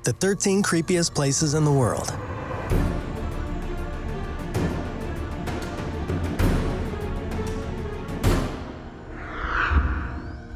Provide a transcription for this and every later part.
the 13 creepiest places in the world.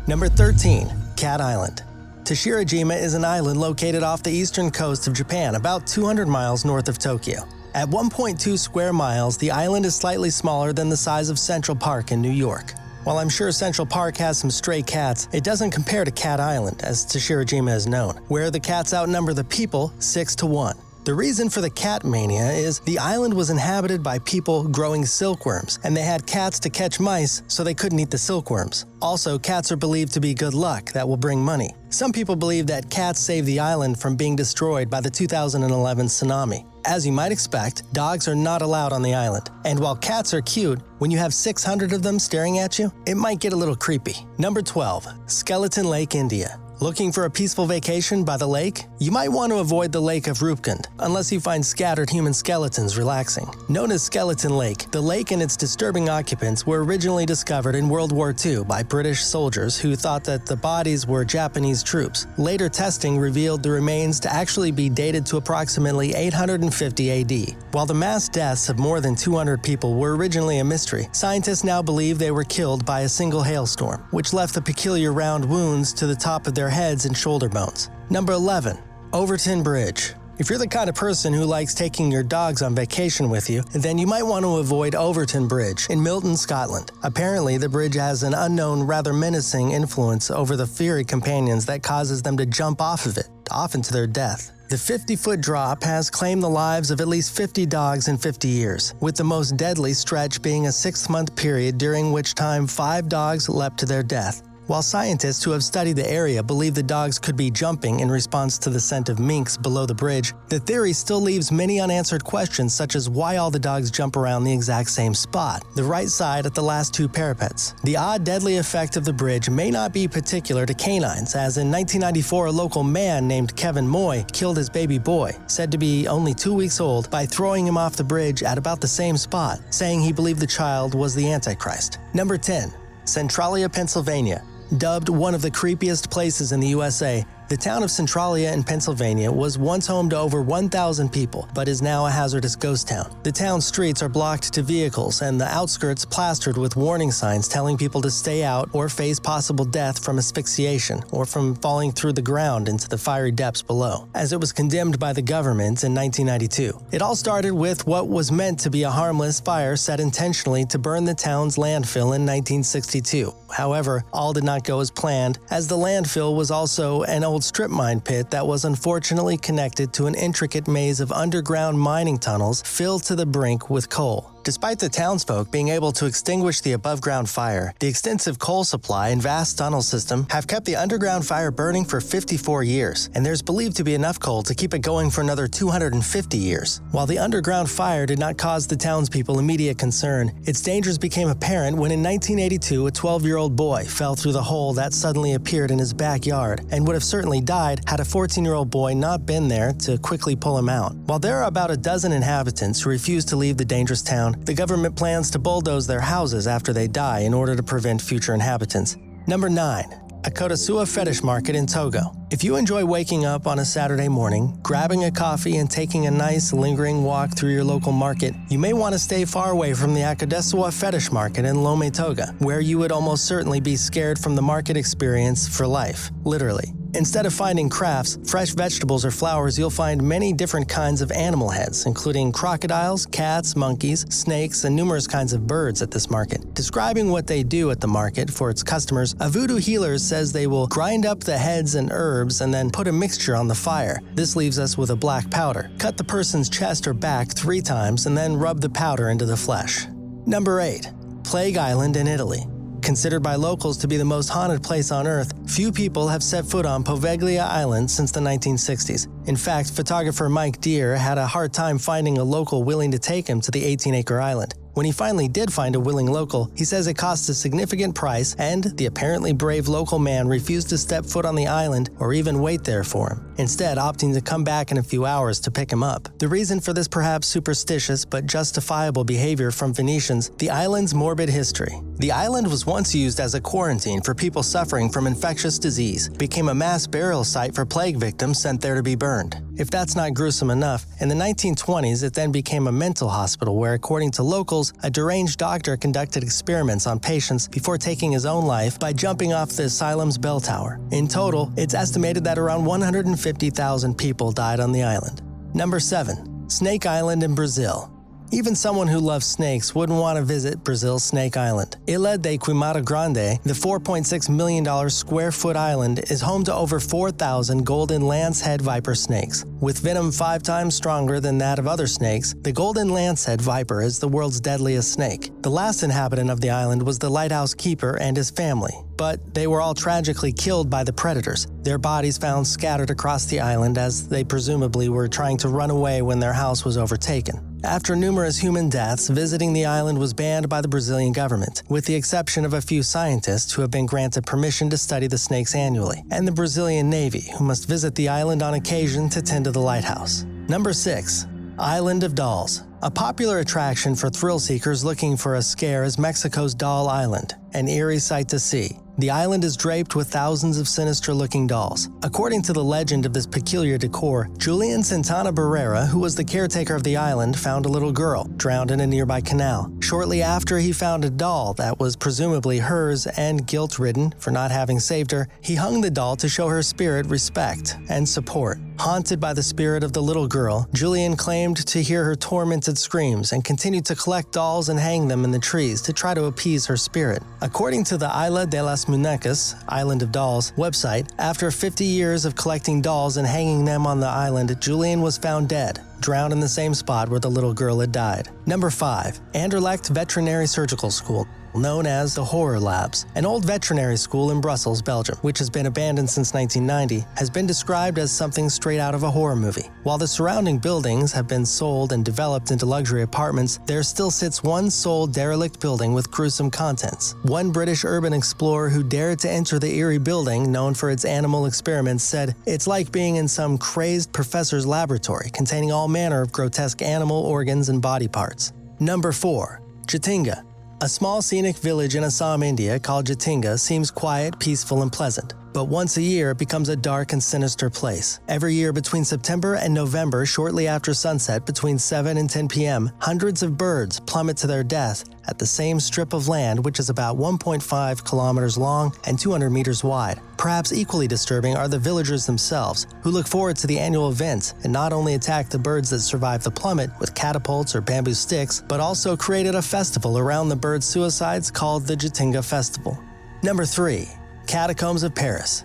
Number 13, Cat Island. Toshirajima is an island located off the eastern coast of Japan, about 200 miles north of Tokyo. At 1.2 square miles, the island is slightly smaller than the size of Central Park in New York. While I'm sure Central Park has some stray cats, it doesn't compare to Cat Island, as Toshirajima is known, where the cats outnumber the people 6-1. The reason for the cat mania is the island was inhabited by people growing silkworms, and they had cats to catch mice so they couldn't eat the silkworms. Also, cats are believed to be good luck that will bring money. Some people believe that cats saved the island from being destroyed by the 2011 tsunami. As you might expect, dogs are not allowed on the island. And while cats are cute, when you have 600 of them staring at you, it might get a little creepy. Number 12, Skeleton Lake, India. Looking for a peaceful vacation by the lake? You might want to avoid the Lake of Rupkund, unless you find scattered human skeletons relaxing. Known as Skeleton Lake, the lake and its disturbing occupants were originally discovered in World War II by British soldiers who thought that the bodies were Japanese troops. Later testing revealed the remains to actually be dated to approximately 850 AD. While the mass deaths of more than 200 people were originally a mystery, scientists now believe they were killed by a single hailstorm, which left the peculiar round wounds to the top of their heads and shoulder bones. Number 11, Overton Bridge. If you're the kind of person who likes taking your dogs on vacation with you, then you might want to avoid Overton Bridge in Milton, Scotland. Apparently, the bridge has an unknown, rather menacing influence over the furry companions that causes them to jump off of it, often to their death. The 50-foot drop has claimed the lives of at least 50 dogs in 50 years, with the most deadly stretch being a 6-month period during which time 5 dogs leapt to their death. While scientists who have studied the area believe the dogs could be jumping in response to the scent of minks below the bridge, the theory still leaves many unanswered questions such as why all the dogs jump around the exact same spot, the right side at the last 2 parapets. The odd deadly effect of the bridge may not be particular to canines, as in 1994 a local man named Kevin Moy killed his baby boy, said to be only 2 weeks old, by throwing him off the bridge at about the same spot, saying he believed the child was the Antichrist. Number 10, Centralia, Pennsylvania. Dubbed one of the creepiest places in the USA, the town of Centralia in Pennsylvania was once home to over 1,000 people, but is now a hazardous ghost town. The town's streets are blocked to vehicles and the outskirts plastered with warning signs telling people to stay out or face possible death from asphyxiation or from falling through the ground into the fiery depths below, as it was condemned by the government in 1992. It all started with what was meant to be a harmless fire set intentionally to burn the town's landfill in 1962. However, all did not go as planned, as the landfill was also an old strip mine pit that was unfortunately connected to an intricate maze of underground mining tunnels filled to the brink with coal. Despite the townsfolk being able to extinguish the above-ground fire, the extensive coal supply and vast tunnel system have kept the underground fire burning for 54 years, and there's believed to be enough coal to keep it going for another 250 years. While the underground fire did not cause the townspeople immediate concern, its dangers became apparent when in 1982 a 12-year-old boy fell through the hole that suddenly appeared in his backyard and would have certainly died had a 14-year-old boy not been there to quickly pull him out. While there are about a dozen inhabitants who refuse to leave the dangerous town, the government plans to bulldoze their houses after they die in order to prevent future inhabitants. Number 9. A Kodasua fetish market in Togo. If you enjoy waking up on a Saturday morning, grabbing a coffee and taking a nice lingering walk through your local market, you may want to stay far away from the Akodesua fetish market in Lome Toga, where you would almost certainly be scared from the market experience for life, literally. Instead of finding crafts, fresh vegetables, or flowers, you'll find many different kinds of animal heads, including crocodiles, cats, monkeys, snakes, and numerous kinds of birds at this market. Describing what they do at the market for its customers, a voodoo healer says they will grind up the heads and herbs and then put a mixture on the fire. This leaves us with a black powder. Cut the person's chest or back 3 times and then rub the powder into the flesh. Number 8. Plague Island in Italy. Considered by locals to be the most haunted place on Earth, few people have set foot on Poveglia Island since the 1960s. In fact, photographer Mike Deere had a hard time finding a local willing to take him to the 18-acre island. When he finally did find a willing local, he says it cost a significant price and the apparently brave local man refused to step foot on the island or even wait there for him. instead opting to come back in a few hours to pick him up. The reason for this perhaps superstitious but justifiable behavior from Venetians, the island's morbid history. The island was once used as a quarantine for people suffering from infectious disease, became a mass burial site for plague victims sent there to be burned. If that's not gruesome enough, in the 1920s it then became a mental hospital where, according to locals, a deranged doctor conducted experiments on patients before taking his own life by jumping off the asylum's bell tower. In total, it's estimated that around 150,000 people died on the island. Number 7. Snake Island in Brazil. Even someone who loves snakes wouldn't want to visit Brazil's Snake Island. Ilha de Queimada Grande, the $4.6 million square-foot island, is home to over 4,000 golden lancehead viper snakes. With venom 5 times stronger than that of other snakes, the golden lancehead viper is the world's deadliest snake. The last inhabitant of the island was the lighthouse keeper and his family, but they were all tragically killed by the predators, their bodies found scattered across the island as they presumably were trying to run away when their house was overtaken. After numerous human deaths, visiting the island was banned by the Brazilian government, with the exception of a few scientists who have been granted permission to study the snakes annually, and the Brazilian Navy, who must visit the island on occasion to tend to the lighthouse. Number 6. Island of Dolls. A popular attraction for thrill seekers looking for a scare is Mexico's Doll Island, an eerie sight to see. The island is draped with thousands of sinister-looking dolls. According to the legend of this peculiar decor, Julian Santana Barrera, who was the caretaker of the island, found a little girl drowned in a nearby canal. Shortly after he found a doll that was presumably hers, and guilt-ridden for not having saved her, he hung the doll to show her spirit respect and support. Haunted by the spirit of the little girl, Julian claimed to hear her tormented screams and continued to collect dolls and hang them in the trees to try to appease her spirit. According to the Isla de las Muñecas, Island of Dolls, website, after 50 years of collecting dolls and hanging them on the island, Julian was found dead, drowned in the same spot where the little girl had died. Number 5. Anderlecht Veterinary Surgical School, known as the Horror Labs. An old veterinary school in Brussels, Belgium, which has been abandoned since 1990, has been described as something straight out of a horror movie. While the surrounding buildings have been sold and developed into luxury apartments, there still sits one sole derelict building with gruesome contents. One British urban explorer who dared to enter the eerie building, known for its animal experiments, said, "It's like being in some crazed professor's laboratory containing all manner of grotesque animal organs and body parts." Number 4. Jatinga. A small scenic village in Assam, India called Jatinga seems quiet, peaceful, and pleasant. But once a year, it becomes a dark and sinister place. Every year between September and November, shortly after sunset between 7 and 10 p.m., hundreds of birds plummet to their death at the same strip of land, which is about 1.5 kilometers long and 200 meters wide. Perhaps equally disturbing are the villagers themselves, who look forward to the annual event and not only attack the birds that survive the plummet with catapults or bamboo sticks, but also created a festival around the bird suicides called the Jatinga Festival. Number 3. Catacombs of Paris.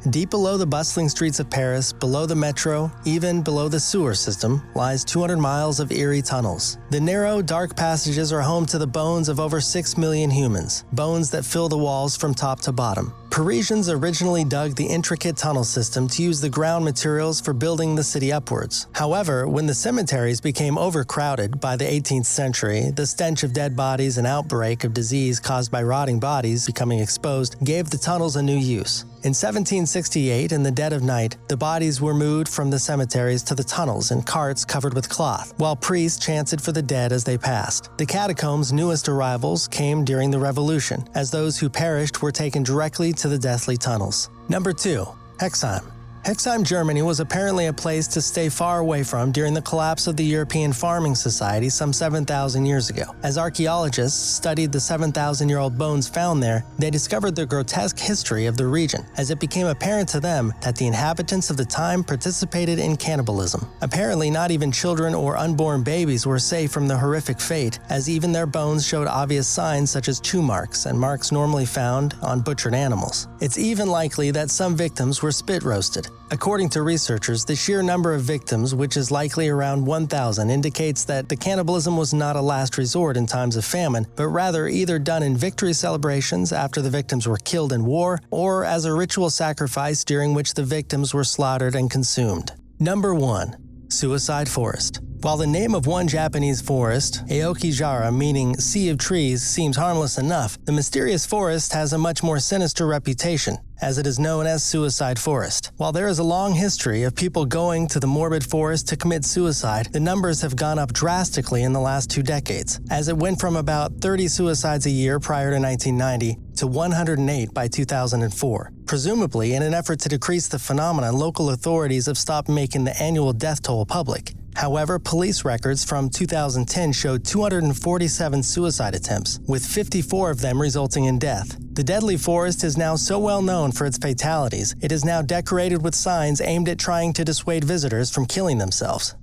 Deep below the bustling streets of Paris, below the metro, even below the sewer system, lies 200 miles of eerie tunnels. The narrow, dark passages are home to the bones of over 6 million humans, bones that fill the walls from top to bottom. Parisians originally dug the intricate tunnel system to use the ground materials for building the city upwards. However, when the cemeteries became overcrowded by the 18th century, the stench of dead bodies and outbreak of disease caused by rotting bodies becoming exposed gave the tunnels a new use. In 1768, in the dead of night, the bodies were moved from the cemeteries to the tunnels in carts covered with cloth, while priests chanted for the dead as they passed. The catacombs' newest arrivals came during the Revolution, as those who perished were taken directly to the deathly tunnels. Number 2. Hexheim. Hexheim, Germany was apparently a place to stay far away from during the collapse of the European Farming Society some 7,000 years ago. As archaeologists studied the 7,000-year-old bones found there, they discovered the grotesque history of the region, as it became apparent to them that the inhabitants of the time participated in cannibalism. Apparently, not even children or unborn babies were safe from the horrific fate, as even their bones showed obvious signs such as chew marks and marks normally found on butchered animals. It's even likely that some victims were spit roasted. According to researchers, the sheer number of victims, which is likely around 1,000, indicates that the cannibalism was not a last resort in times of famine, but rather either done in victory celebrations after the victims were killed in war, or as a ritual sacrifice during which the victims were slaughtered and consumed. Number 1. Suicide Forest. While the name of one Japanese forest, Aokigahara, meaning Sea of Trees, seems harmless enough, the mysterious forest has a much more sinister reputation, as it is known as Suicide Forest. While there is a long history of people going to the morbid forest to commit suicide, the numbers have gone up drastically in the last 2 decades, as it went from about 30 suicides a year prior to 1990 to 108 by 2004. Presumably, in an effort to decrease the phenomenon, local authorities have stopped making the annual death toll public. However, police records from 2010 showed 247 suicide attempts, with 54 of them resulting in death. The deadly forest is now so well known for its fatalities, it is now decorated with signs aimed at trying to dissuade visitors from killing themselves.